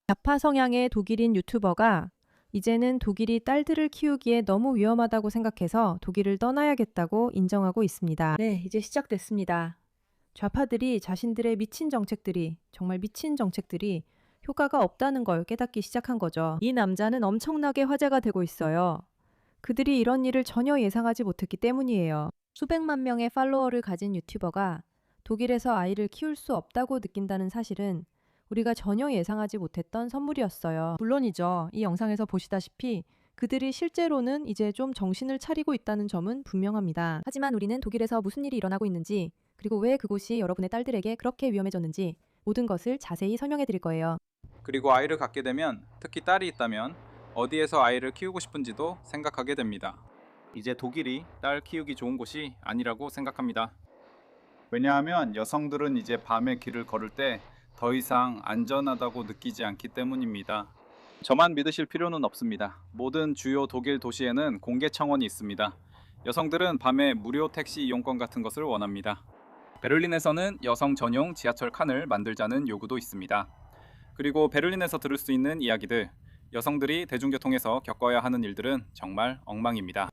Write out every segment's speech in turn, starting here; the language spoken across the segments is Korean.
좌파 성향의 독일인 유튜버가 이제는 독일이 딸들을 키우기에 너무 위험하다고 생각해서 독일을 떠나야겠다고 인정하고 있습니다. 네, 이제 시작됐습니다. 좌파들이 자신들의 정말 미친 정책들이 효과가 없다는 걸 깨닫기 시작한 거죠. 이 남자는 엄청나게 화제가 되고 있어요. 그들이 이런 일을 전혀 예상하지 못했기 때문이에요. 수백만 명의 팔로워를 가진 유튜버가 독일에서 아이를 키울 수 없다고 느낀다는 사실은 우리가 전혀 예상하지 못했던 선물이었어요. 물론이죠. 이 영상에서 보시다시피 그들이 실제로는 이제 좀 정신을 차리고 있다는 점은 분명합니다. 하지만 우리는 독일에서 무슨 일이 일어나고 있는지, 그리고 왜 그곳이 여러분의 딸들에게 그렇게 위험해졌는지 모든 것을 자세히 설명해 드릴 거예요. 그리고 아이를 갖게 되면, 특히 딸이 있다면 어디에서 아이를 키우고 싶은지도 생각하게 됩니다. 이제 독일이 딸 키우기 좋은 곳이 아니라고 생각합니다. 왜냐하면 여성들은 이제 밤에 길을 걸을 때 더 이상 안전하다고 느끼지 않기 때문입니다. 저만 믿으실 필요는 없습니다. 모든 주요 독일 도시에는 공개 청원이 있습니다. 여성들은 밤에 무료 택시 이용권 같은 것을 원합니다. 베를린에서는 여성 전용 지하철 칸을 만들자는 요구도 있습니다. 그리고 베를린에서 들을 수 있는 이야기들, 여성들이 대중교통에서 겪어야 하는 일들은 정말 엉망입니다.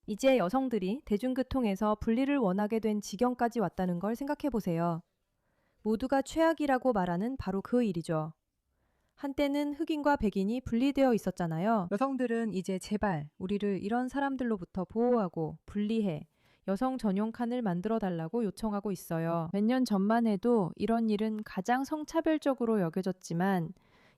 이제 여성들이 대중교통에서 분리를 원하게 된 지경까지 왔다는 걸 생각해 보세요. 모두가 최악이라고 말하는 바로 그 일이죠. 한때는 흑인과 백인이 분리되어 있었잖아요. 여성들은 이제 제발 우리를 이런 사람들로부터 보호하고 분리해 여성 전용 칸을 만들어 달라고 요청하고 있어요. 몇 년 전만 해도 이런 일은 가장 성차별적으로 여겨졌지만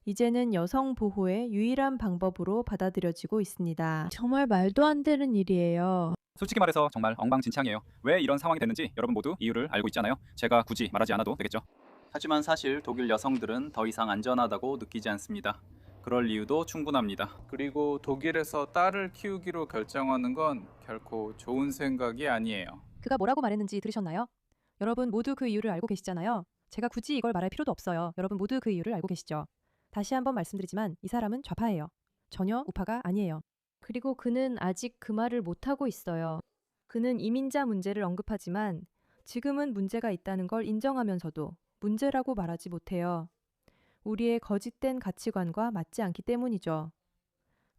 이제는 여성 보호의 유일한 방법으로 받아들여지고 있습니다. 정말 말도 안 되는 일이에요. 솔직히 말해서 정말 엉망진창이에요. 왜 이런 상황이 됐는지 여러분 모두 이유를 알고 있잖아요. 제가 굳이 말하지 않아도 되겠죠. 하지만 사실 독일 여성들은 더 이상 안전하다고 느끼지 않습니다. 그럴 이유도 충분합니다. 그리고 독일에서 딸을 키우기로 결정하는 건 결코 좋은 생각이 아니에요. 그가 뭐라고 말했는지 들으셨나요? 여러분 모두 그 이유를 알고 계시잖아요. 제가 굳이 이걸 말할 필요도 없어요. 여러분 모두 그 이유를 알고 계시죠? 다시 한번 말씀드리지만 이 사람은 좌파예요. 전혀 우파가 아니에요. 그리고 그는 아직 그 말을 못하고 있어요. 그는 이민자 문제를 언급하지만 지금은 문제가 있다는 걸 인정하면서도 문제라고 말하지 못해요. 우리의 거짓된 가치관과 맞지 않기 때문이죠.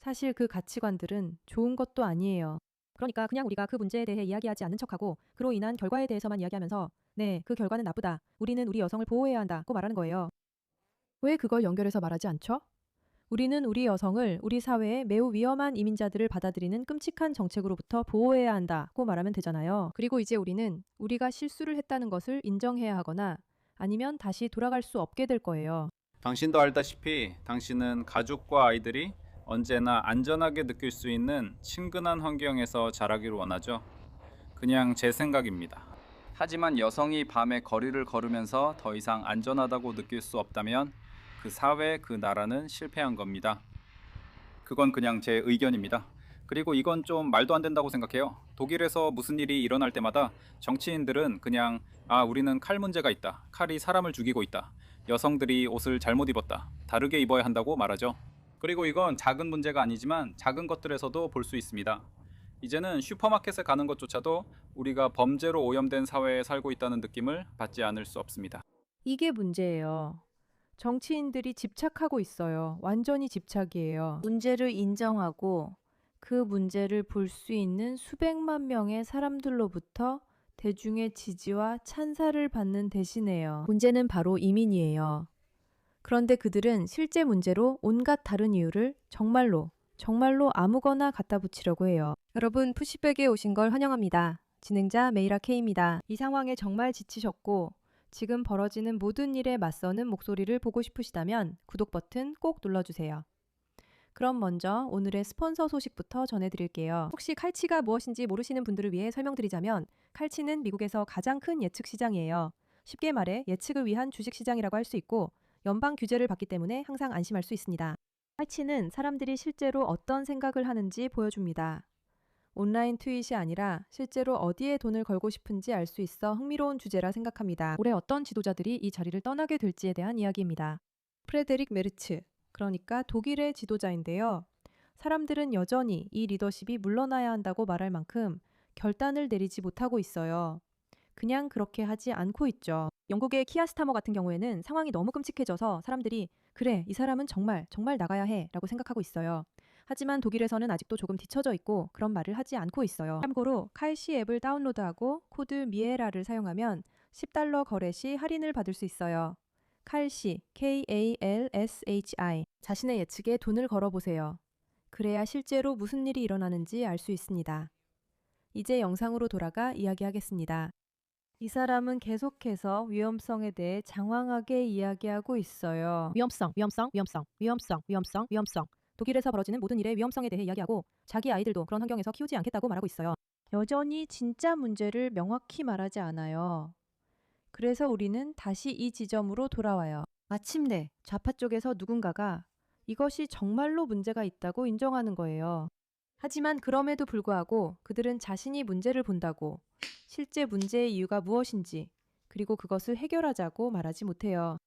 사실 그 가치관들은 좋은 것도 아니에요. 그러니까 그냥 우리가 그 문제에 대해 이야기하지 않는 척하고 그로 인한 결과에 대해서만 이야기하면서 네, 그 결과는 나쁘다. 우리는 우리 여성을 보호해야 한다고 말하는 거예요. 왜 그걸 연결해서 말하지 않죠? 우리는 우리 여성을 우리 사회에 매우 위험한 이민자들을 받아들이는 끔찍한 정책으로부터 보호해야 한다고 말하면 되잖아요. 그리고 이제 우리는 우리가 실수를 했다는 것을 인정해야 하거나 아니면 다시 돌아갈 수 없게 될 거예요. 당신도 알다시피 당신은 가족과 아이들이 언제나 안전하게 느낄 수 있는 친근한 환경에서 자라기를 원하죠. 그냥 제 생각입니다. 하지만 여성이 밤에 거리를 걸으면서 더 이상 안전하다고 느낄 수 없다면 그 사회, 그 나라는 실패한 겁니다. 그건 그냥 제 의견입니다. 그리고 이건 좀 말도 안 된다고 생각해요. 독일에서 무슨 일이 일어날 때마다 정치인들은 그냥 우리는 칼 문제가 있다. 칼이 사람을 죽이고 있다. 여성들이 옷을 잘못 입었다. 다르게 입어야 한다고 말하죠. 그리고 이건 작은 문제가 아니지만 작은 것들에서도 볼 수 있습니다. 이제는 슈퍼마켓에 가는 것조차도 우리가 범죄로 오염된 사회에 살고 있다는 느낌을 받지 않을 수 없습니다. 이게 문제예요. 정치인들이 집착하고 있어요. 완전히 집착이에요. 문제를 인정하고 그 문제를 볼 수 있는 수백만 명의 사람들로부터 대중의 지지와 찬사를 받는 대신에요. 문제는 바로 이민이에요. 그런데 그들은 실제 문제로 온갖 다른 이유를 정말로 아무거나 갖다 붙이려고 해요. 여러분, 푸시백에 오신 걸 환영합니다. 진행자 메이라 K입니다. 이 상황에 정말 지치셨고 지금 벌어지는 모든 일에 맞서는 목소리를 보고 싶으시다면 구독 버튼 꼭 눌러주세요. 그럼 먼저 오늘의 스폰서 소식부터 전해드릴게요. 혹시 칼치가 무엇인지 모르시는 분들을 위해 설명드리자면 칼치는 미국에서 가장 큰 예측 시장이에요. 쉽게 말해 예측을 위한 주식 시장이라고 할 수 있고 연방 규제를 받기 때문에 항상 안심할 수 있습니다. 칼치는 사람들이 실제로 어떤 생각을 하는지 보여줍니다. 온라인 트윗이 아니라 실제로 어디에 돈을 걸고 싶은지 알 수 있어 흥미로운 주제라 생각합니다. 올해 어떤 지도자들이 이 자리를 떠나게 될지에 대한 이야기입니다. 프레데릭 메르츠, 그러니까 독일의 지도자인데요. 사람들은 여전히 이 리더십이 물러나야 한다고 말할 만큼 결단을 내리지 못하고 있어요. 그냥 그렇게 하지 않고 있죠. 영국의 키아 스타머 같은 경우에는 상황이 너무 끔찍해져서 사람들이 그래, 이 사람은 정말 나가야 해 라고 생각하고 있어요. 하지만 독일에서는 아직도 조금 뒤처져 있고 그런 말을 하지 않고 있어요. 참고로 칼시 앱을 다운로드하고 코드 미에라를 사용하면 $10 거래 시 할인을 받을 수 있어요. 칼시, KALSHI. 자신의 예측에 돈을 걸어보세요. 그래야 실제로 무슨 일이 일어나는지 알 수 있습니다. 이제 영상으로 돌아가 이야기하겠습니다. 이 사람은 계속해서 위험성에 대해 장황하게 이야기하고 있어요. 위험성. 독일에서 벌어지는 모든 일의 위험성에 대해 이야기하고 자기 아이들도 그런 환경에서 키우지 않겠다고 말하고 있어요. 여전히 진짜 문제를 명확히 말하지 않아요. 그래서 우리는 다시 이 지점으로 돌아와요. 마침내 좌파 쪽에서 누군가가 이것이 정말로 문제가 있다고 인정하는 거예요. 하지만 그럼에도 불구하고 그들은 자신이 문제를 본다고, 실제 문제의 이유가 무엇인지, 그리고 그것을 해결하자고 말하지 못해요.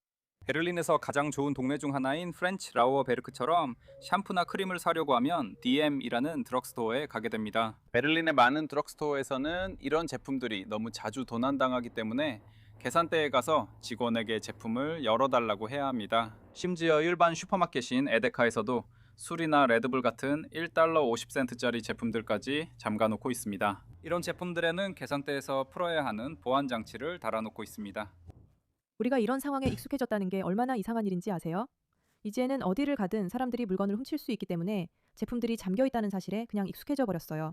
베를린에서 가장 좋은 동네 중 하나인 프렌치 라우어베르크처럼 샴푸나 크림을 사려고 하면 DM이라는 드럭스토어에 가게 됩니다. 베를린의 많은 드럭스토어에서는 이런 제품들이 너무 자주 도난당하기 때문에 계산대에 가서 직원에게 제품을 열어달라고 해야 합니다. 심지어 일반 슈퍼마켓인 에데카에서도 술이나 레드불 같은 $1 50센트짜리 제품들까지 잠가놓고 있습니다. 이런 제품들에는 계산대에서 풀어야 하는 보안 장치를 달아놓고 있습니다. 우리가 이런 상황에 익숙해졌다는 게 얼마나 이상한 일인지 아세요? 이제는 어디를 가든 사람들이 물건을 훔칠 수 있기 때문에 제품들이 잠겨 있다는 사실에 그냥 익숙해져 버렸어요.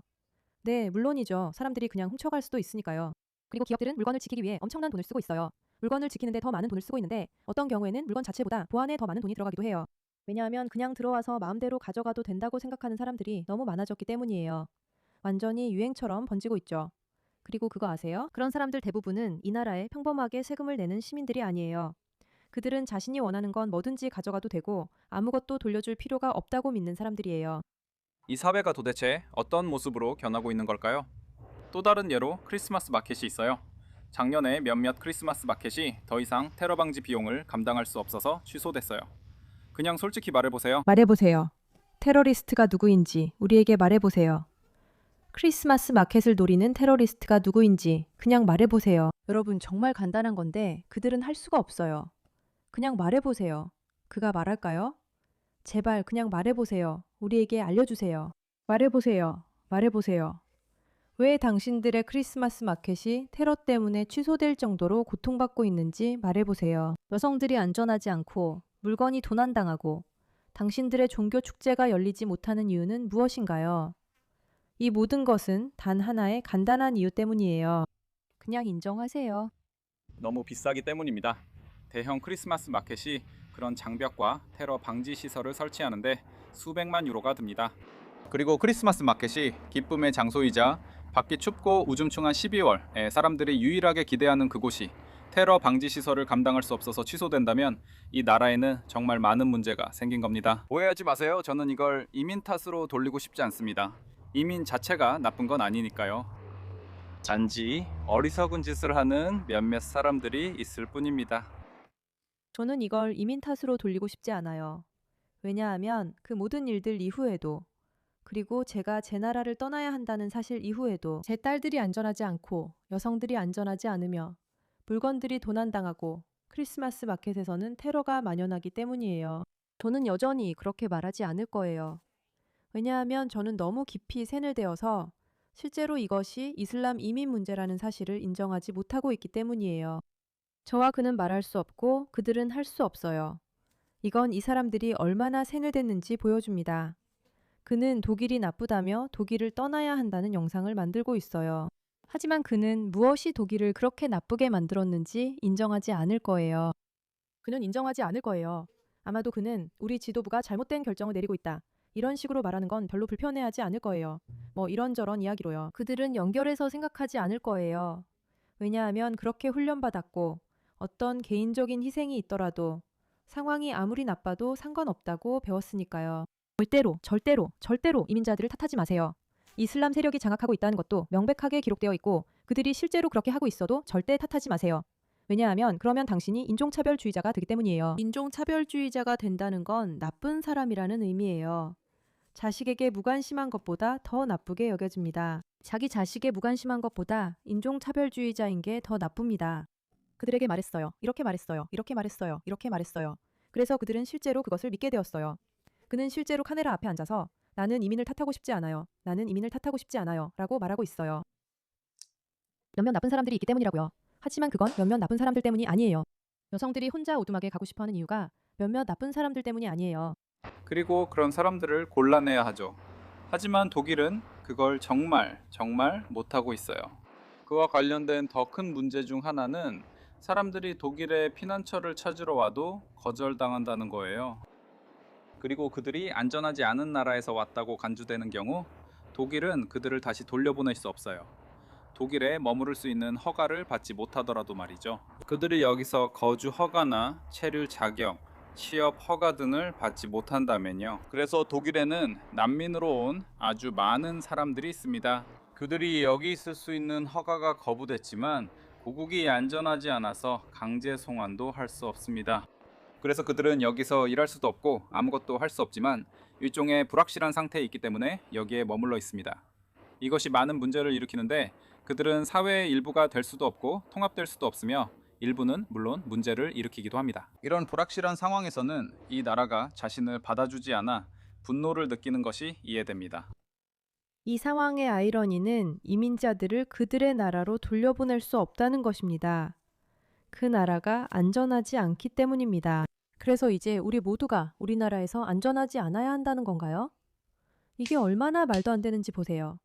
네, 물론이죠. 사람들이 그냥 훔쳐갈 수도 있으니까요. 그리고 기업들은 물건을 지키기 위해 엄청난 돈을 쓰고 있어요. 물건을 지키는데 더 많은 돈을 쓰고 있는데 어떤 경우에는 물건 자체보다 보안에 더 많은 돈이 들어가기도 해요. 왜냐하면 그냥 들어와서 마음대로 가져가도 된다고 생각하는 사람들이 너무 많아졌기 때문이에요. 완전히 유행처럼 번지고 있죠. 그리고 그거 아세요? 그런 사람들 대부분은 이 나라에 평범하게 세금을 내는 시민들이 아니에요. 그들은 자신이 원하는 건 뭐든지 가져가도 되고 아무것도 돌려줄 필요가 없다고 믿는 사람들이에요. 이 사회가 도대체 어떤 모습으로 변하고 있는 걸까요? 또 다른 예로 크리스마스 마켓이 있어요. 작년에 몇몇 크리스마스 마켓이 더 이상 테러 방지 비용을 감당할 수 없어서 취소됐어요. 그냥 솔직히 말해보세요. 말해보세요. 테러리스트가 누구인지 우리에게 말해보세요. 크리스마스 마켓을 노리는 테러리스트가 누구인지 그냥 말해보세요. 여러분, 정말 간단한 건데 그들은 할 수가 없어요. 그냥 말해보세요. 그가 말할까요? 제발 그냥 말해보세요. 우리에게 알려주세요. 말해보세요. 말해보세요. 왜 당신들의 크리스마스 마켓이 테러 때문에 취소될 정도로 고통받고 있는지 말해보세요. 여성들이 안전하지 않고 물건이 도난당하고 당신들의 종교 축제가 열리지 못하는 이유는 무엇인가요? 이 모든 것은 단 하나의 간단한 이유 때문이에요. 그냥 인정하세요. 너무 비싸기 때문입니다. 대형 크리스마스 마켓이 그런 장벽과 테러 방지 시설을 설치하는데 수백만 유로가 듭니다. 그리고 크리스마스 마켓이 기쁨의 장소이자 밖이 춥고 우중충한 12월에 사람들이 유일하게 기대하는 그곳이 테러 방지 시설을 감당할 수 없어서 취소된다면 이 나라에는 정말 많은 문제가 생긴 겁니다. 오해하지 마세요. 저는 이걸 이민 탓으로 돌리고 싶지 않습니다. 이민 자체가 나쁜 건 아니니까요. 단지 어리석은 짓을 하는 몇몇 사람들이 있을 뿐입니다. 저는 이걸 이민 탓으로 돌리고 싶지 않아요. 왜냐하면 그 모든 일들 이후에도, 그리고 제가 제 나라를 떠나야 한다는 사실 이후에도 제 딸들이 안전하지 않고 여성들이 안전하지 않으며 물건들이 도난당하고 크리스마스 마켓에서는 테러가 만연하기 때문이에요. 저는 여전히 그렇게 말하지 않을 거예요. 왜냐하면 저는 너무 깊이 세뇌되어서 실제로 이것이 이슬람 이민 문제라는 사실을 인정하지 못하고 있기 때문이에요. 저와 그는 말할 수 없고 그들은 할 수 없어요. 이건 이 사람들이 얼마나 세뇌됐는지 보여줍니다. 그는 독일이 나쁘다며 독일을 떠나야 한다는 영상을 만들고 있어요. 하지만 그는 무엇이 독일을 그렇게 나쁘게 만들었는지 인정하지 않을 거예요. 그는 인정하지 않을 거예요. 아마도 그는 우리 지도부가 잘못된 결정을 내리고 있다. 이런 식으로 말하는 건 별로 불편해하지 않을 거예요. 뭐 이런저런 이야기로요. 그들은 연결해서 생각하지 않을 거예요. 왜냐하면 그렇게 훈련받았고 어떤 개인적인 희생이 있더라도 상황이 아무리 나빠도 상관없다고 배웠으니까요. 절대로 이민자들을 탓하지 마세요. 이슬람 세력이 장악하고 있다는 것도 명백하게 기록되어 있고 그들이 실제로 그렇게 하고 있어도 절대 탓하지 마세요. 왜냐하면 그러면 당신이 인종차별주의자가 되기 때문이에요. 인종차별주의자가 된다는 건 나쁜 사람이라는 의미예요. 자식에게 무관심한 것보다 더 나쁘게 여겨집니다. 자기 자식에 무관심한 것보다 인종차별주의자인 게 더 나쁩니다. 그들에게 말했어요. 이렇게 말했어요. 이렇게 말했어요. 이렇게 말했어요. 그래서 그들은 실제로 그것을 믿게 되었어요. 그는 실제로 카메라 앞에 앉아서 나는 이민을 탓하고 싶지 않아요. 나는 이민을 탓하고 싶지 않아요. 라고 말하고 있어요. 몇몇 나쁜 사람들이 있기 때문이라고요. 하지만 그건 몇몇 나쁜 사람들 때문이 아니에요. 여성들이 혼자 오두막에 가고 싶어하는 이유가 몇몇 나쁜 사람들 때문이 아니에요. 그리고 그런 사람들을 골라내야 하죠. 하지만 독일은 그걸 정말 못하고 있어요. 그와 관련된 더 큰 문제 중 하나는 사람들이 독일에 피난처를 찾으러 와도 거절당한다는 거예요. 그리고 그들이 안전하지 않은 나라에서 왔다고 간주되는 경우 독일은 그들을 다시 돌려보낼 수 없어요. 독일에 머무를 수 있는 허가를 받지 못하더라도 말이죠. 그들이 여기서 거주 허가나 체류 자격, 취업 허가 등을 받지 못한다면요. 그래서 독일에는 난민으로 온 아주 많은 사람들이 있습니다. 그들이 여기 있을 수 있는 허가가 거부됐지만 고국이 안전하지 않아서 강제 송환도 할 수 없습니다. 그래서 그들은 여기서 일할 수도 없고 아무것도 할 수 없지만 일종의 불확실한 상태에 있기 때문에 여기에 머물러 있습니다. 이것이 많은 문제를 일으키는데 그들은 사회의 일부가 될 수도 없고 통합될 수도 없으며 일부는 물론 문제를 일으키기도 합니다. 이런 불확실한 상황에서는 이 나라가 자신을 받아주지 않아 분노를 느끼는 것이 이해됩니다. 이 상황의 아이러니는 이민자들을 그들의 나라로 돌려보낼 수 없다는 것입니다. 그 나라가 안전하지 않기 때문입니다. 그래서 이제 우리 모두가 우리나라에서 안전하지 않아야 한다는 건가요? 이게 얼마나 말도 안 되는지 보세요.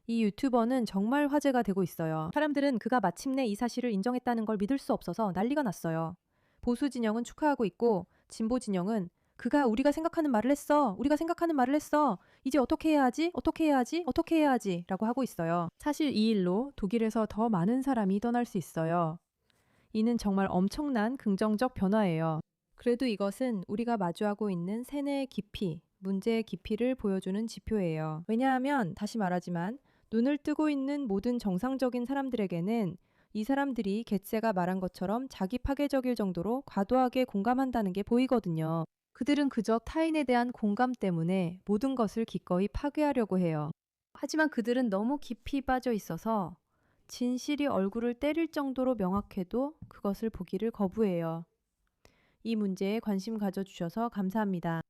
이 유튜버는 정말 화제가 되고 있어요. 사람들은 그가 마침내 이 사실을 인정했다는 걸 믿을 수 없어서 난리가 났어요. 보수 진영은 축하하고 있고 진보 진영은 그가 우리가 생각하는 말을 했어. 우리가 생각하는 말을 했어. 이제 어떻게 해야 하지? 어떻게 해야 하지? 어떻게 해야 하지? 라고 하고 있어요. 사실 이 일로 독일에서 더 많은 사람이 떠날 수 있어요. 이는 정말 엄청난 긍정적 변화예요. 그래도 이것은 우리가 마주하고 있는 세뇌의 깊이, 문제의 깊이를 보여주는 지표예요. 왜냐하면 다시 말하지만 눈을 뜨고 있는 모든 정상적인 사람들에게는 이 사람들이 겟세가 말한 것처럼 자기 파괴적일 정도로 과도하게 공감한다는 게 보이거든요. 그들은 그저 타인에 대한 공감 때문에 모든 것을 기꺼이 파괴하려고 해요. 하지만 그들은 너무 깊이 빠져 있어서 진실이 얼굴을 때릴 정도로 명확해도 그것을 보기를 거부해요. 이 문제에 관심 가져주셔서 감사합니다.